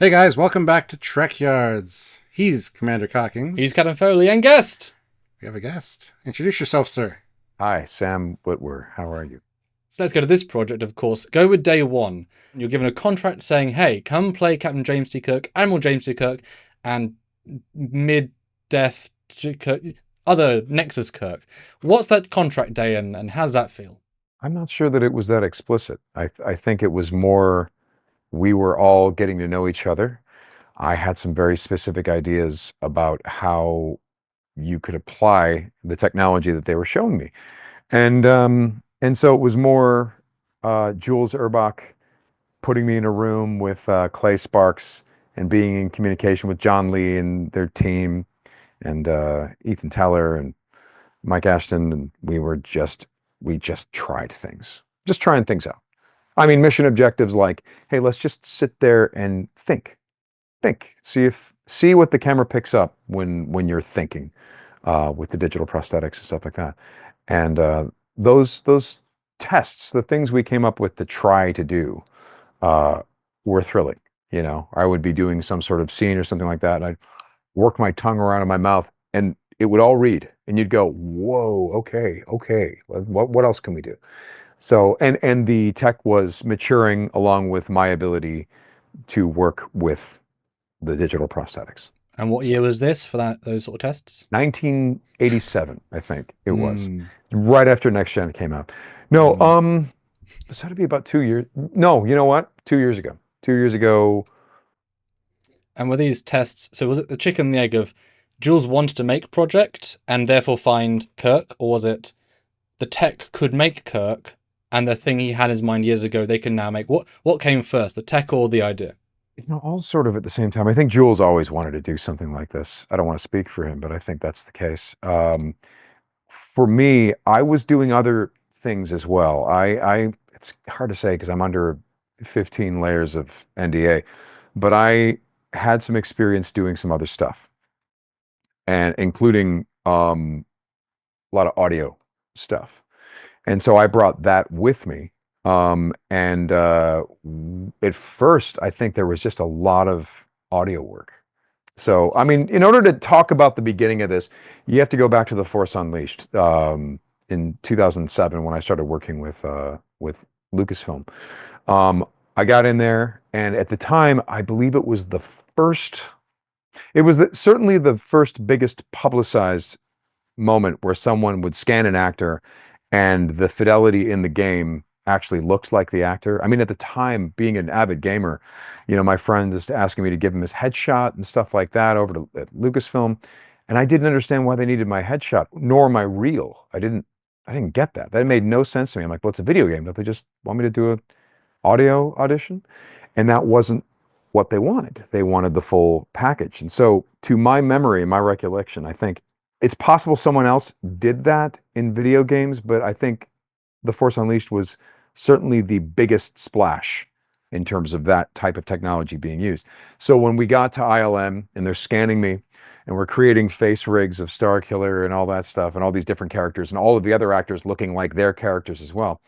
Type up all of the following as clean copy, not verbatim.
Hey guys, welcome back to Trek Yards. He's Commander Cockings. He's Captain Foley and guest. We have a guest. Introduce yourself, sir. Hi, Sam Whitwer. How are you? So let's go to this project, of course. Go with day one. You're given a contract saying, hey, come play Captain James T. Kirk, Admiral James T. Kirk, and mid-death other Nexus Kirk. What's that contract day and how does that feel? I'm not sure that it was that explicit. I think it was more we were all getting to know each other. I had some very specific ideas about how you could apply the technology that they were showing me. And so it was more Jules Urbach putting me in a room with Clay Sparks and being in communication with John Lee and their team and Ethan Teller and Mike Ashton, and we just tried things, just trying things out. I mean, mission objectives like, hey, let's just sit there and think, see what the camera picks up when you're thinking with the digital prosthetics and stuff like that. And those tests, the things we came up with to try to do, were thrilling. You know, I would be doing some sort of scene or something like that, and I'd work my tongue around in my mouth, and it would all read, and you'd go, "Whoa, okay, what else can we do?" So, and the tech was maturing along with my ability to work with the digital prosthetics. And what year was this for those sort of tests? 1987, I think it was, right after Next Gen came out. No, it's had to be about 2 years. No, you know what? 2 years ago. 2 years ago. And were these tests, so was it the chicken and the egg of Jules wanted to make Project and therefore find Kirk, or was it the tech could make Kirk and the thing he had in his mind years ago they can now make? What came first, the tech or the idea? You know, all sort of at the same time. I think Jules always wanted to do something like this. I don't want to speak for him, but I think that's the case. For me, I was doing other things as well. It's hard to say because I'm under 15 layers of NDA, but I had some experience doing some other stuff, and including a lot of audio stuff. And so I brought that with me. At first, I think there was just a lot of audio work. So, I mean, in order to talk about the beginning of this, you have to go back to The Force Unleashed in 2007 when I started working with Lucasfilm. I got in there, and at the time, I believe it was certainly the first biggest publicized moment where someone would scan an actor and the fidelity in the game actually looks like the actor. I mean, at the time, being an avid gamer, you know, my friend was asking me to give him his headshot and stuff like that over at Lucasfilm, and I didn't understand why they needed my headshot nor my reel. I didn't get that. That made no sense to me. I'm like, well, it's a video game. Don't they just want me to do an audio audition? And that wasn't what they wanted. They wanted the full package. And so, to my memory and my recollection, I think it's possible someone else did that in video games, but I think The Force Unleashed was certainly the biggest splash in terms of that type of technology being used. So when we got to ILM and they're scanning me and we're creating face rigs of Starkiller and all that stuff and all these different characters and all of the other actors looking like their characters as well,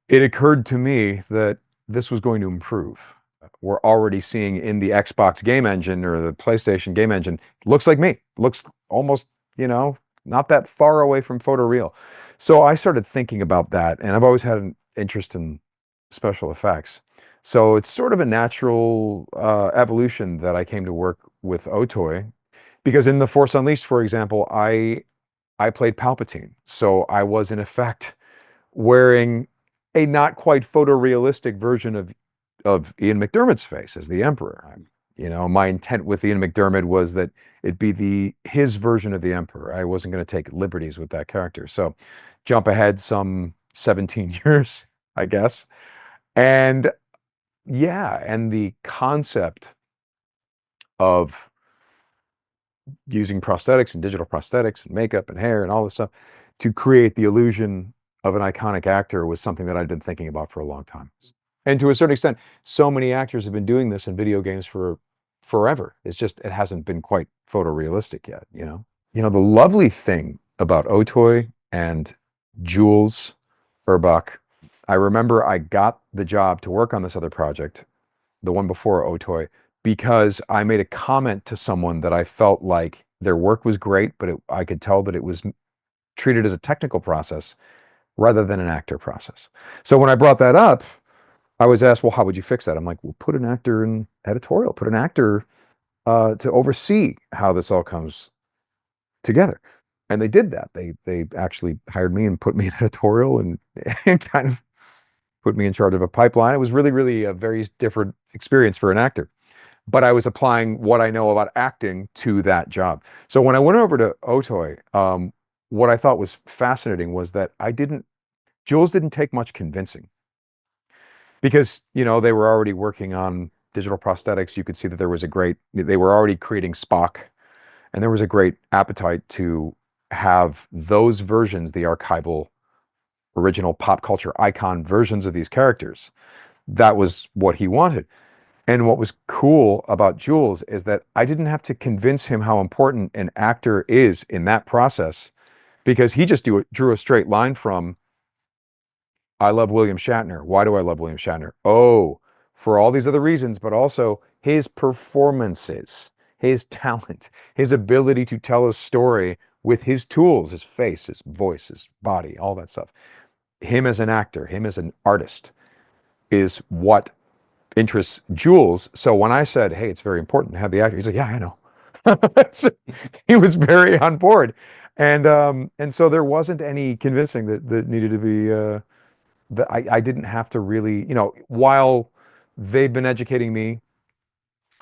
it occurred to me that this was going to improve. We're already seeing in the Xbox game engine or the PlayStation game engine, looks like me, looks almost, you know, not that far away from photoreal. So I started thinking about that, and I've always had an interest in special effects. So it's sort of a natural evolution that I came to work with Otoy, because in The Force Unleashed, for example, I played Palpatine. So I was in effect wearing a not quite photorealistic version of Ian McDermott's face as the Emperor. You know, my intent with Ian McDermott was that it'd be his version of the Emperor. I wasn't going to take liberties with that character. So jump ahead some 17 years, I guess. And yeah, and the concept of using prosthetics and digital prosthetics and makeup and hair and all this stuff to create the illusion of an iconic actor was something that I'd been thinking about for a long time. And to a certain extent, so many actors have been doing this in video games for forever. It's just, it hasn't been quite photorealistic yet, you know? You know, the lovely thing about Otoy and Jules Urbach, I remember I got the job to work on this other project, the one before Otoy, because I made a comment to someone that I felt like their work was great, but I could tell that it was treated as a technical process rather than an actor process. So when I brought that up, I was asked, well, how would you fix that? I'm like, well, put an actor in editorial, put an actor to oversee how this all comes together. And they did that. They actually hired me and put me in editorial and kind of put me in charge of a pipeline. It was really, really a very different experience for an actor. But I was applying what I know about acting to that job. So when I went over to Otoy, what I thought was fascinating was that Jules didn't take much convincing, because, you know, they were already working on digital prosthetics. You could see that they were already creating Spock, and there was a great appetite to have those versions, the archival, original pop culture icon versions of these characters. That was what he wanted. And what was cool about Jules is that I didn't have to convince him how important an actor is in that process, because he just drew a straight line from, I love William Shatner. Why do I love William Shatner? Oh, for all these other reasons, but also his performances, his talent, his ability to tell a story with his tools, his face, his voice, his body, all that stuff. Him as an actor, him as an artist is what interests Jules. So when I said, hey, it's very important to have the actor, he's like, yeah, I know. He was very on board. And so there wasn't any convincing that needed to be, I didn't have to really, you know, while they've been educating me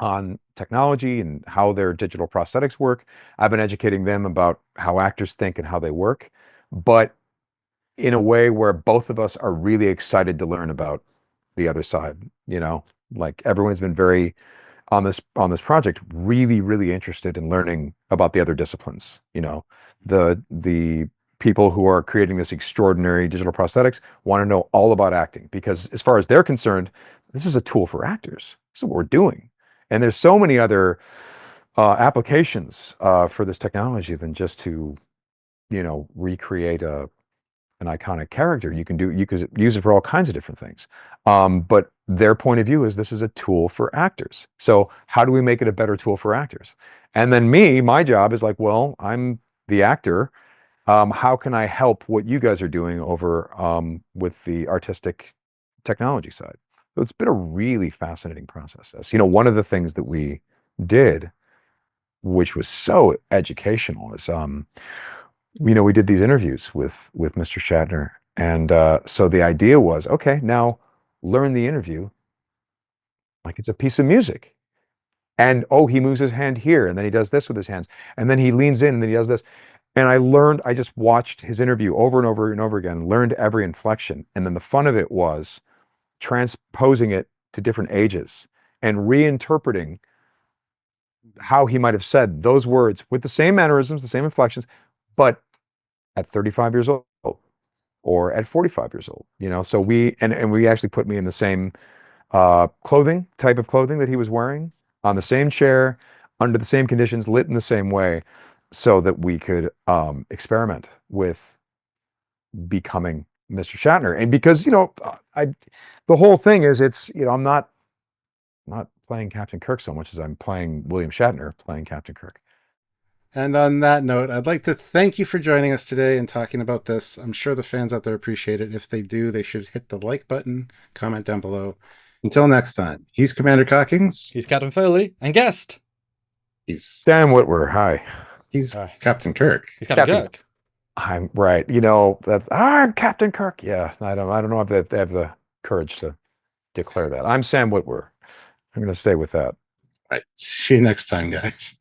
on technology and how their digital prosthetics work, I've been educating them about how actors think and how they work, but in a way where both of us are really excited to learn about the other side. You know, like everyone has been very on this project, really, really interested in learning about the other disciplines. You know, the people who are creating this extraordinary digital prosthetics want to know all about acting, because as far as they're concerned, this is a tool for actors. This is what we're doing. And there's so many other applications for this technology than just to, you know, recreate an iconic character. You could use it for all kinds of different things. But their point of view is this is a tool for actors. So how do we make it a better tool for actors? And then my job is like, well, I'm the actor. How can I help what you guys are doing over with the artistic technology side? So it's been a really fascinating process. You know, one of the things that we did, which was so educational, is you know, we did these interviews with Mr. Shatner, and so the idea was, okay, now learn the interview like it's a piece of music. And oh, he moves his hand here, and then he does this with his hands, and then he leans in, and then he does this. And I just watched his interview over and over and over again, learned every inflection. And then the fun of it was transposing it to different ages and reinterpreting how he might have said those words with the same mannerisms, the same inflections, but at 35 years old or at 45 years old, you know? So we actually put me in the same type of clothing that he was wearing, on the same chair, under the same conditions, lit in the same way, so that we could experiment with becoming Mr. Shatner. And because, you know, the whole thing is, it's, you know, I'm not playing Captain Kirk so much as I'm playing William Shatner playing Captain Kirk. And on that note, I'd like to thank you for joining us today and talking about this. I'm sure the fans out there appreciate it. If they do, they should hit the like button, comment down below. Until next time, he's Commander Cockings. He's Captain Foley and guest. He's Dan Whitwer, hi. He's Captain Kirk. He's Captain Kirk. I'm right. You know, I'm Captain Kirk. Yeah, I don't know if they have the courage to declare that. I'm Sam Whitwer. I'm going to stay with that. Right. See you next time, guys.